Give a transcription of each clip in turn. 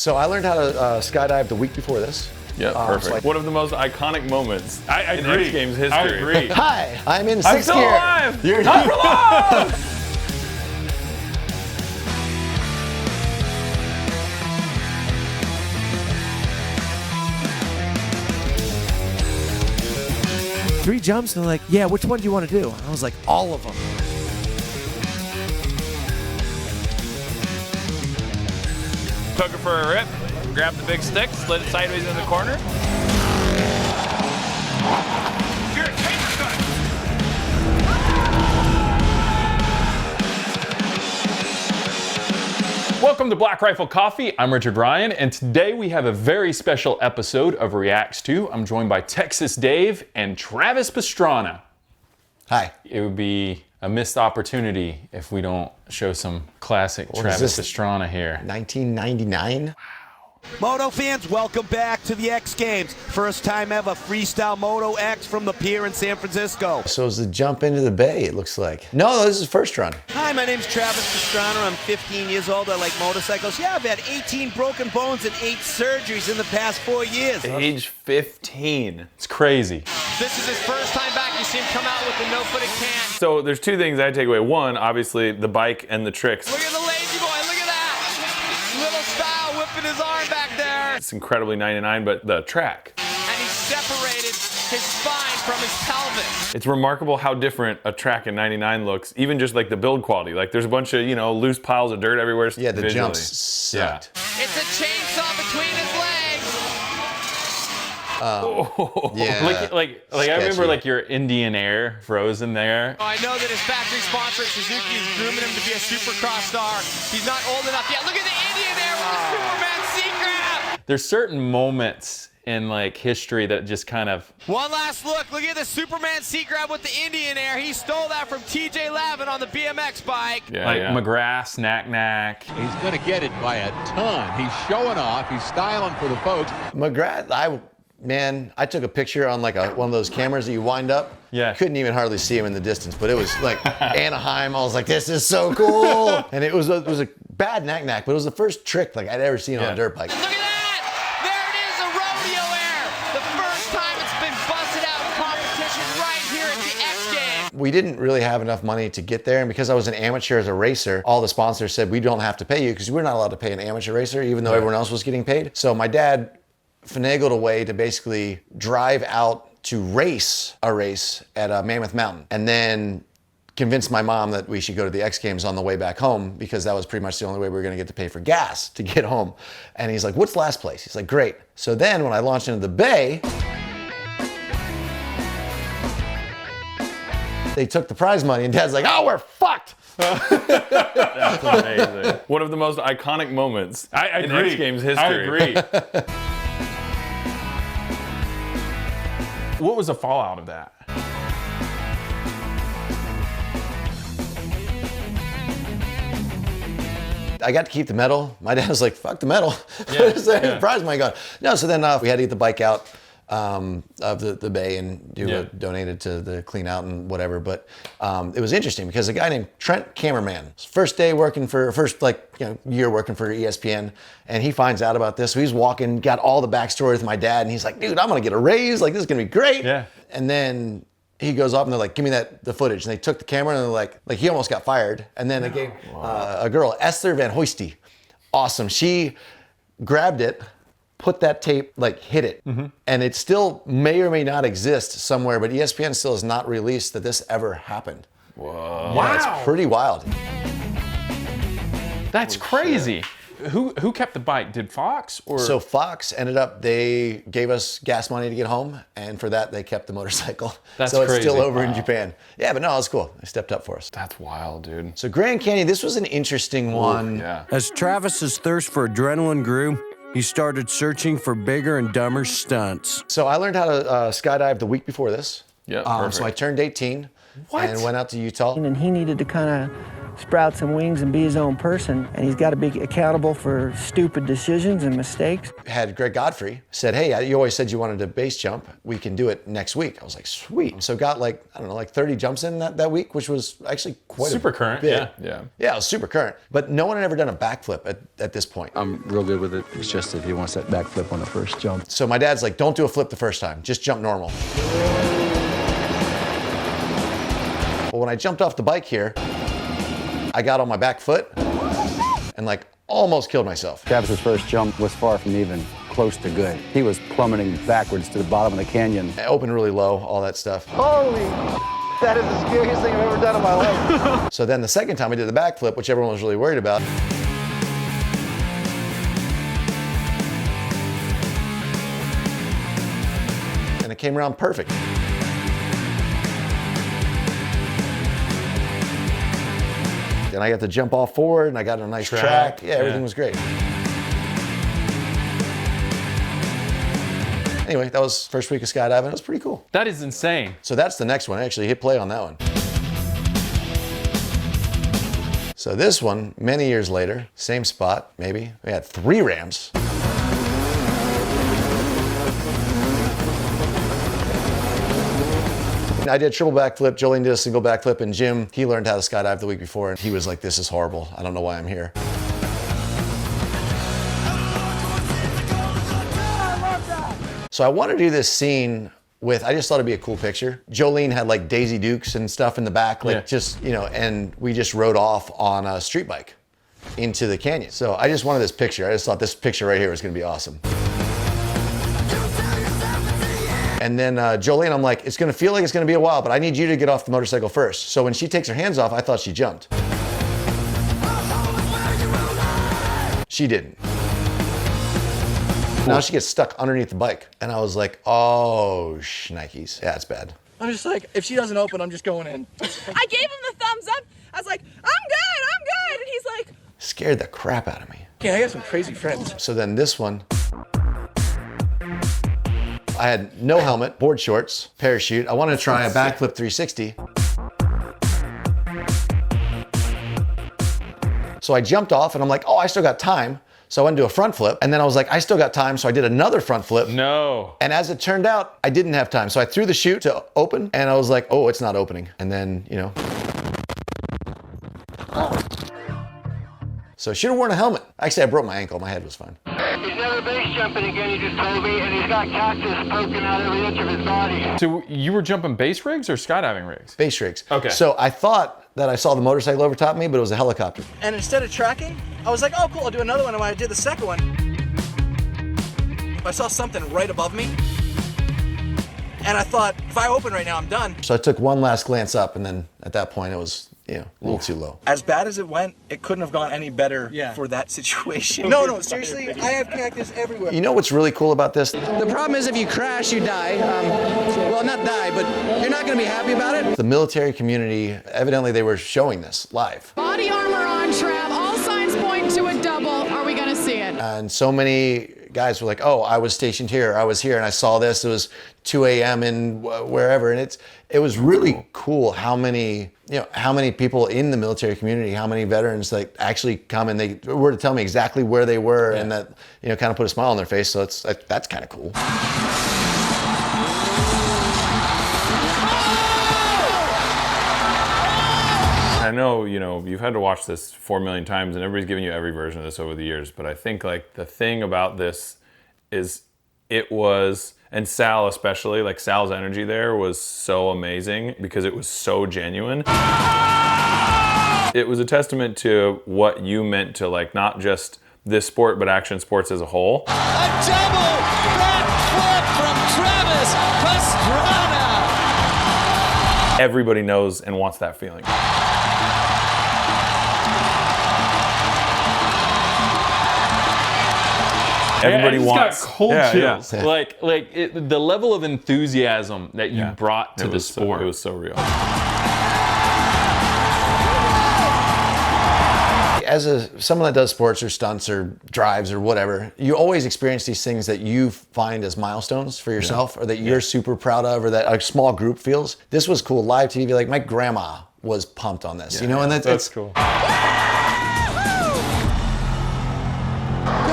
So I learned how to skydive the week before this. Yeah, perfect. One of the most iconic moments in X Games history. I agree. Hi, I'm in I'm sixth still gear. alive! You're Not for long! Three jumps, and they're like, yeah, which one do you want to do? And I was like, all of them. Took it for a rip, grab the big stick, slid it sideways in the corner. Welcome to Black Rifle Coffee. I'm Richard Ryan, and today we have a very special episode of Reacts 2. I'm joined by Texas Dave and Travis Pastrana. Hi. It would be a missed opportunity if we don't show some classic Travis Pastrana here. 1999. Moto fans, welcome back to the X Games. First time ever freestyle Moto X from the pier in San Francisco. So it's the jump into the bay, it looks like. No, this is first run. Hi, my name's Travis Pastrana. I'm 15 years old. I like motorcycles. Yeah, I've had 18 broken bones and 8 surgeries in the past 4 years. Age 15. It's crazy. This is his first time back. You see him come out with the no-footed can. So there's two things I take away. One, obviously, the bike and the tricks. Look at the lazy boy. Look at that. Little style whipping his arm back there. It's incredibly 99, but the track. And he separated his spine from his pelvis. It's remarkable how different a track in 99 looks, even just like the build quality. Like there's a bunch of, loose piles of dirt everywhere. Yeah, the visually. jumps sucked. It's a chainsaw between his legs. Yeah. Like I remember like your Indian Air frozen there. Oh, I know that his factory sponsor at Suzuki is grooming him to be a supercross star. He's not old enough yet. Look at the Indian Air with the Superman C-grab. There's certain moments in like history that just kind of. One last look. Look at the Superman C-grab with the Indian Air. He stole that from TJ Lavin on the BMX bike. Like McGrath, Knack. He's going to get it by a ton. He's showing off. He's styling for the folks. McGrath, I took a picture on like one of those cameras that you wind up. Yeah. Couldn't even hardly see him in the distance, but it was like Anaheim. I was like, this is so cool. And it was a bad knack, but it was the first trick like I'd ever seen on a dirt bike. Look at that! There it is, a rodeo air. The first time it's been busted out in competition right here at the X Games. We didn't really have enough money to get there, and because I was an amateur as a racer, all the sponsors said we don't have to pay you because we're not allowed to pay an amateur racer, even though everyone else was getting paid. So my dad finagled a way to basically drive out to race a race at Mammoth Mountain, and then convinced my mom that we should go to the X Games on the way back home because that was pretty much the only way we were going to get to pay for gas to get home. And he's like, what's last place? He's like, great. So then when I launched into the bay, they took the prize money, and Dad's like, oh, we're fucked. That's amazing. One of the most iconic moments in X Games history. I agree. What was the fallout of that? I got to keep the medal. My dad was like, fuck the medal. Prize money gone. No, so then we had to get the bike out of the bay and donate it to the clean out and whatever. But it was interesting because a guy named Trent Cameraman, first year working for ESPN, and he finds out about this. So he's walking, got all the backstory with my dad, and he's like, dude, I'm gonna get a raise. Like, this is gonna be great. Yeah. And then he goes up and they're like, give me the footage. And they took the camera and they're like he almost got fired. And then they gave a girl, Esther Van Hoisty, awesome. She grabbed it, put that tape, hit it. And it still may or may not exist somewhere, but ESPN still has not released that this ever happened. Whoa. Yeah, it's pretty wild. That's crazy. Who kept the bike? Did Fox or? So Fox they gave us gas money to get home, and for that they kept the motorcycle. That's so it's crazy. still over in Japan. Yeah, but no, it's cool. They stepped up for us. That's wild, dude. So Grand Canyon, this was an interesting one. Yeah. As Travis's thirst for adrenaline grew, he started searching for bigger and dumber stunts. So I learned how to skydive the week before this. Yeah, So I turned 18 and went out to Utah. And he needed to kind of sprout some wings and be his own person, and he's got to be accountable for stupid decisions and mistakes. Had Greg Godfrey said, hey, you always said you wanted to base jump. We can do it next week. I was like, sweet. So got like, I don't know, like 30 jumps in that week, which was actually quite Super a current, bit. yeah. Yeah, it was super current. But no one had ever done a backflip at this point. I'm real good with it. It's just if he wants that backflip on the first jump. So my dad's like, don't do a flip the first time. Just jump normal. Well, when I jumped off the bike here, I got on my back foot and like almost killed myself. Travis's first jump was far from even close to good. He was plummeting backwards to the bottom of the canyon. I opened really low, all that stuff. Holy, that is the scariest thing I've ever done in my life. So then the second time I did the backflip, which everyone was really worried about. And it came around perfect. Then I got to jump off forward and I got on a nice track. Yeah, everything was great. Anyway, that was first week of skydiving. It was pretty cool. That is insane. So that's the next one. I actually hit play on that one. So this one, many years later, same spot, maybe. We had 3 ramps. I did a triple backflip, Jolene did a single backflip, and Jim, he learned how to skydive the week before, and he was like, this is horrible. I don't know why I'm here. So I want to do this scene with, I just thought it'd be a cool picture. Jolene had like Daisy Dukes and stuff in the back, like just, you know, and we just rode off on a street bike into the canyon. So I just wanted this picture. I just thought this picture right here was going to be awesome. And then Jolene, I'm like, it's going to feel like it's going to be a while, but I need you to get off the motorcycle first. So when she takes her hands off, I thought she jumped. She didn't. Now she gets stuck underneath the bike. And I was like, oh, shnikes. Yeah, it's bad. I'm just like, if she doesn't open, I'm just going in. I gave him the thumbs up. I was like, I'm good. And he's like, Scared the crap out of me. Yeah, I got some crazy friends. So then this one, I had no helmet, board shorts, parachute. I wanted to try a backflip 360. So I jumped off and I'm like, oh, I still got time. So I went to do a front flip, and then I was like, I still got time, so I did another front flip. No. And as it turned out, I didn't have time. So I threw the chute to open, and I was like, oh, it's not opening. And then, you know. So I should have worn a helmet. Actually, I broke my ankle. My head was fine. He's never base jumping again, he just told me, and he's got cactus poking out every inch of his body. So you were jumping base rigs or skydiving rigs? Base rigs. Okay. So I thought that I saw the motorcycle over top of me, but it was a helicopter. And instead of tracking, I was like, oh, cool, I'll do another one. And when I did the second one, I saw something right above me. And I thought, if I open right now, I'm done. So I took one last glance up, and then at that point, it was, you know, a little too low. As bad as it went, it couldn't have gone any better for that situation. No, seriously, I have cactus everywhere. You know what's really cool about this? The problem is if you crash, you die. Well, not die, but you're not going to be happy about it. The military community, evidently they were showing this live. body armor on, Trav. All signs point to a double. Are we going to see it? And so many guys were like, oh, I was stationed here, I was here, and I saw this. It was 2 a.m. in wherever, and it was really cool how many people in the military community, how many veterans like actually come and they were to tell me exactly where they were, and that, you know, kind of put a smile on their face. So that's kind of cool. I know, you know, you've had to watch this 4 million times and everybody's given you every version of this over the years, but I think like the thing about this is it was, and Sal especially, like Sal's energy there was so amazing because it was so genuine. It was a testament to what you meant to like not just this sport, but action sports as a whole. A double backflip from Travis Pastrana. Everybody knows and wants that feeling. Everybody wants. Got cold chills. Yeah. Like the level of enthusiasm that you brought to the sport. It was so real. As someone that does sports or stunts or drives or whatever, you always experience these things that you find as milestones for yourself, or that you're super proud of, or that a small group feels. This was cool. Live TV, like my grandma was pumped on this. Yeah, you know, and that's cool. Can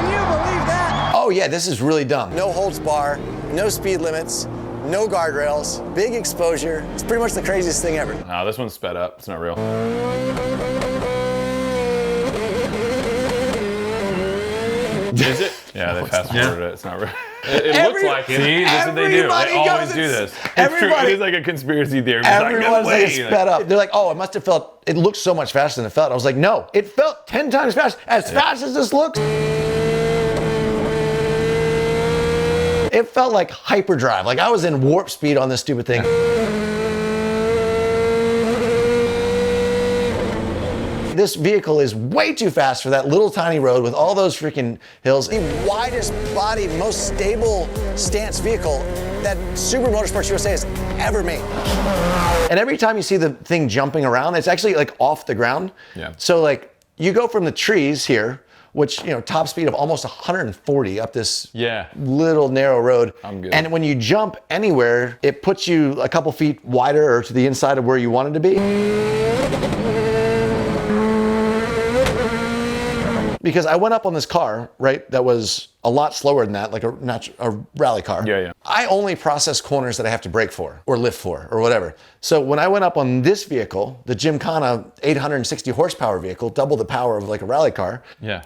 you believe that? Oh yeah, this is really dumb. No holds bar, no speed limits, no guardrails, big exposure. It's pretty much the craziest thing ever. No, this one's sped up. It's not real. Is it? Yeah, they fast forwarded it. It's not real. It looks like it. See, this is what they do. They always do this. It's true. It is like a conspiracy theory. Everyone's like, it's sped up. They're like, oh, it must have felt, it looks so much faster than it felt. I was like, no, it felt 10 times faster. As fast as this looks. It felt like hyperdrive. Like I was in warp speed on this stupid thing. This vehicle is way too fast for that little tiny road with all those freaking hills. The widest body, most stable stance vehicle that Super Motorsports USA has ever made. And every time you see the thing jumping around, it's actually like off the ground. Yeah. So like you go from the trees here, which, you know, top speed of almost 140 up this little narrow road. I'm good. And when you jump anywhere, it puts you a couple feet wider or to the inside of where you wanted to be. Because I went up on this car, right, that was a lot slower than that, like a rally car. Yeah. I only process corners that I have to brake for, or lift for, or whatever. So when I went up on this vehicle, the Gymkhana 860 horsepower vehicle, double the power of like a rally car,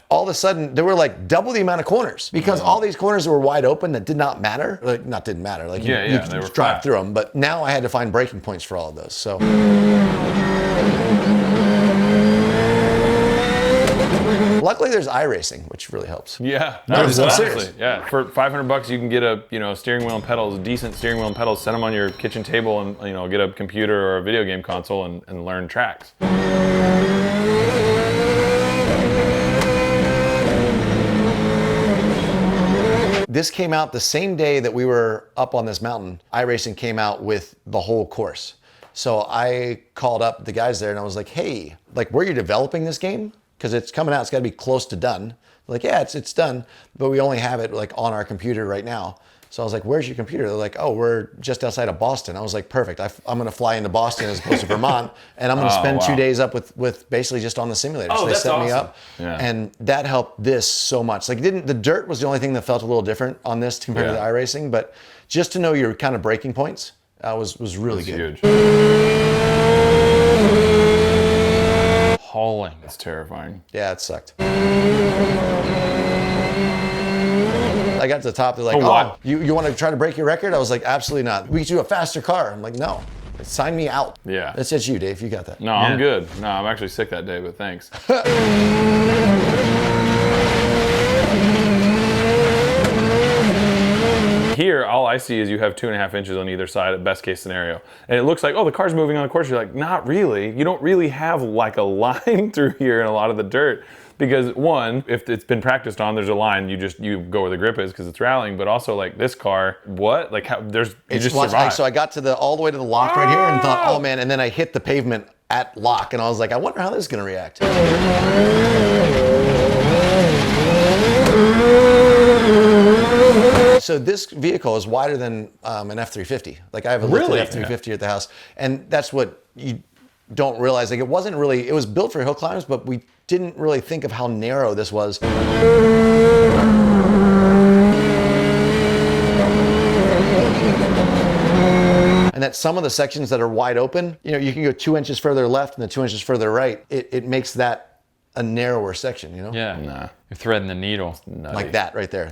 all of a sudden there were like double the amount of corners. Because all these corners were wide open that did not matter, like not didn't matter, like you could just drive through them. But now I had to find braking points for all of those, so. Luckily, there's iRacing, which really helps. Yeah, no, honestly, yeah. For $500, you can get a steering wheel and pedals, decent steering wheel and pedals. Set them on your kitchen table, and get a computer or a video game console and learn tracks. This came out the same day that we were up on this mountain. iRacing came out with the whole course. So I called up the guys there and I was like, hey, like, were you developing this game? Because it's coming out, it's gotta be close to done. They're like, yeah, it's done, but we only have it like on our computer right now. So I was like, where's your computer? They're like, oh, we're just outside of Boston. I was like, perfect. I'm gonna fly into Boston as opposed to Vermont, and I'm gonna spend 2 days up with basically just on the simulator. Oh, so they that's set awesome. me up, and that helped this so much. Like, the dirt was the only thing that felt a little different on this compared to the iRacing, but just to know your kind of braking points was really good. Huge. Hauling. It's terrifying. Yeah, it sucked. I got to the top, they're like, you want to try to break your record? I was like, absolutely not. We could do a faster car. I'm like, no, sign me out. Yeah. That's just you, Dave, you got that. No, I'm good. No, I'm actually sick that day, but thanks. Here, all I see is you have 2.5 inches on either side at best case scenario. And it looks like, oh, the car's moving on the course. You're like, not really. You don't really have like a line through here in a lot of the dirt. Because one, if it's been practiced on, there's a line, you go where the grip is because it's rallying. But also like this car, what? Like how, you just survive. So I got to all the way to the lock right here and thought, oh man, and then I hit the pavement at lock and I was like, I wonder how this is gonna react. So this vehicle is wider than an F-350. Like I have a lifted F-350 at the house, and that's what you don't realize. Like it was built for hill climbs, but we didn't really think of how narrow this was. And that some of the sections that are wide open, you can go 2 inches further left and then 2 inches further right. It makes that a narrower section, Yeah. Nah. You're threading the needle. Like that right there.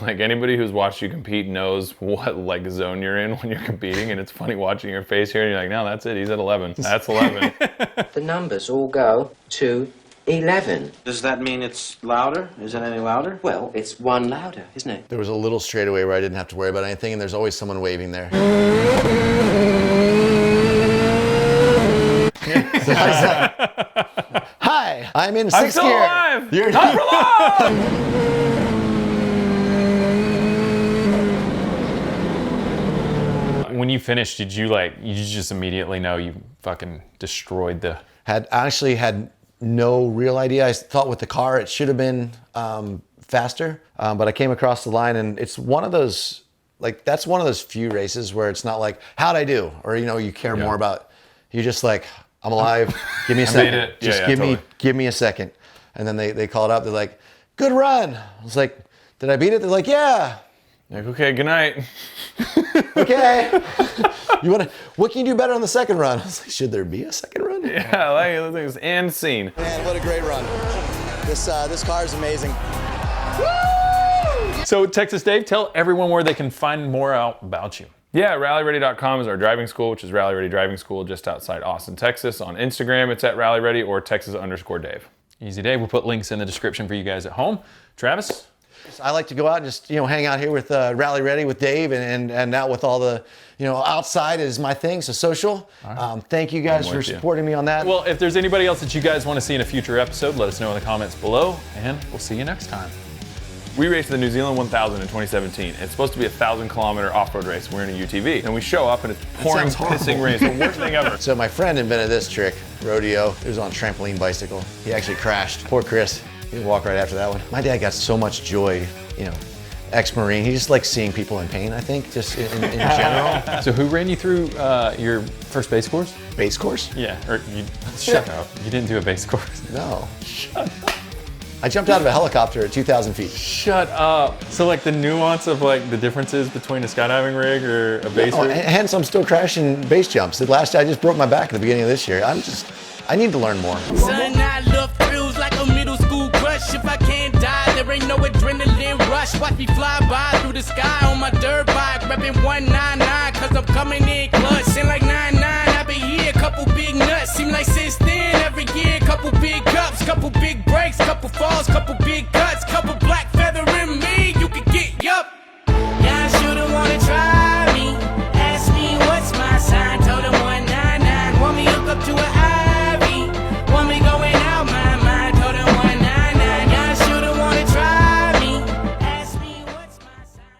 Like anybody who's watched you compete knows what like zone you're in when you're competing, and it's funny watching your face here and you're like, no, that's it, he's at 11. That's 11. The numbers all go to 11. Does that mean it's louder? Is it any louder? Well, it's one louder, isn't it? There was a little straightaway where I didn't have to worry about anything, and there's always someone waving there. Hi, I'm in sixth gear. I'm still alive! When you finished, did you just immediately know you fucking destroyed the... Actually had no real idea. I thought with the car, it should have been faster, but I came across the line and it's one of those like that's one of those few races where it's not like, how'd I do? Or, you know, you care more about, you're just like, I'm alive, give me a second. made it. Just Totally. give me a second. And then they call it up, they're like, good run. I was like, did I beat it? They're like, yeah. Like, okay, good night. Okay. What can you do better on the second run? I was like, should there be a second run? Yeah, like those things and scene. Man, what a great run. This car is amazing. So Texas Dave, tell everyone where they can find more out about you. Yeah, rallyready.com is our driving school, which is Rally Ready Driving School just outside Austin, Texas. On Instagram, it's at rallyready or Texas_Dave. Easy Dave. We'll put links in the description for you guys at home. Travis? I like to go out and just, you know, hang out here with Rally Ready with Dave and now with all the, you know, outside is my thing, so social. Thank you guys for supporting me on that. Well, if there's anybody else that you guys want to see in a future episode, let us know in the comments below, and we'll see you next time. We raced the New Zealand 1000 in 2017. It's supposed to be a 1,000-kilometer off-road race. We're in a UTV, and we show up, and it's pouring, pissing rain. It's the worst thing ever. So my friend invented this trick, rodeo. It was on a trampoline bicycle. He actually crashed. Poor Chris. He walked right after that one. My dad got so much joy, you know, ex-Marine. He just likes seeing people in pain, I think, just in general. So who ran you through your first base course? Base course? Yeah, or you, shut up. You didn't do a base course. No. Shut up. I jumped out of a helicopter at 2,000 feet. Shut up. So like the nuance of like the differences between a skydiving rig or a base rig? Hence I'm still crashing base jumps. The last I just broke my back at the beginning of this year. I need to learn more. Son, I love thrills like a middle school crush. If I can't die, there ain't no adrenaline rush. Watch me fly by through the sky on my dirt bike, reppin' 199, cause I'm coming in clutch. Seem like 99, I've been here, couple big nuts. Seem like since then, every year, couple big cups, couple big breaks, couple falls, couple big cuts, couple black feather in me, you can get yup. Yeah, I should've wanna try me. Ask me what's my sign, told him 199. Want me hook up to an Ivy, want me going out my mind, told him 199. Yeah, I should've wanna try me. Ask me what's my sign.